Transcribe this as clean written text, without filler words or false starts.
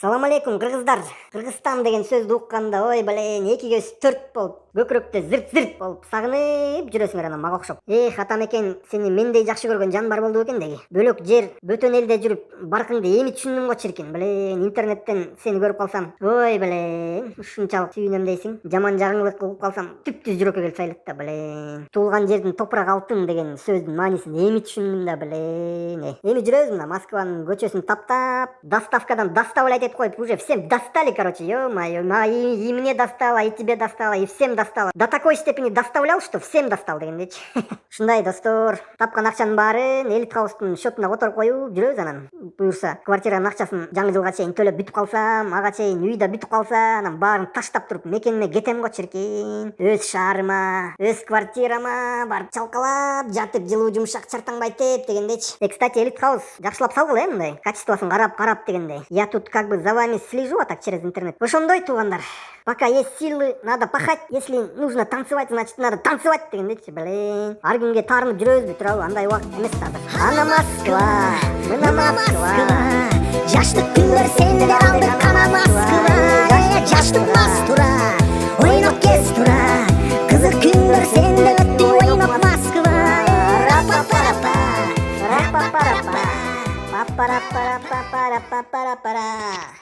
Салам алейкум, кыргыздар. Кыргызстан деген сөздү укканда, ой балейин, эки көз төрт болуп, көкүрөктө зырт-зырт болуп, сагынып жүрөсүңөр анан мага окшоп. Эх, атам экен, сени мендей жакшы көргөн жан бар болду бекен деги. Бөлөк жер, бөтөн элде жүрүп, баркыңды эми түшүндүм го чиркин. Балейин, интернеттен сени көрүп калсам, ой балейин, ушунчалык сүйүнөм дейсиң. Жаман жагыңлык кылып калсам, түптүз жүрөккө келип сайлайт да, балейин. Туулган жердин топурак алтын деген сөздүн маанисин эми түшүндүм да, балейин. Эми жүрөбүз мына Москванын көчөсүн таптап, доставкадан доставлять этип коюп, уже всем достали, короче, ё-моё, и мне достало, и тебе достало, и всем достало. До такой степени доставлял, что всем достал дегендечи. Ушундай достор, тапкан акчанын баарын Элит Хаустун счетуна которуп коюп жүрөбүз анан. Буюрса, квартиранын акчасын жаңы жылга чейин төлөп бүтүп калсам, ага чейин үй да бүтүп калса, анан баарын таштап туруп мекениме кетем го чиркин. Өз шаарыма, өз квартирама барып чалкалап жатып, жылуу жумшак чартаңбай теп дегендечи. Кстати, Элит Хаус жакшылап салгыла, мындай качествосын карап дегендей. Я тут как бы за вами слежу, а так через интернет. Ошондой туугандар. Пока есть силы, надо пахать. Если нужно танцевать, значит надо танцевать дегендечи, блин. Ар күнгө таарынып жүрөбүзбү, туурабы? Андай убакыт эмес да. Ана Москва, мына Москва. Жаштык күндөр сендер алдык, ана Москва. Жаштык мастура, ойноп кез тура. Кызык күндөр сенде өттү, ойноп Москва. Рапа-парапа, рапа-парапа, папа-рапа-рапа-пара-пара-пара.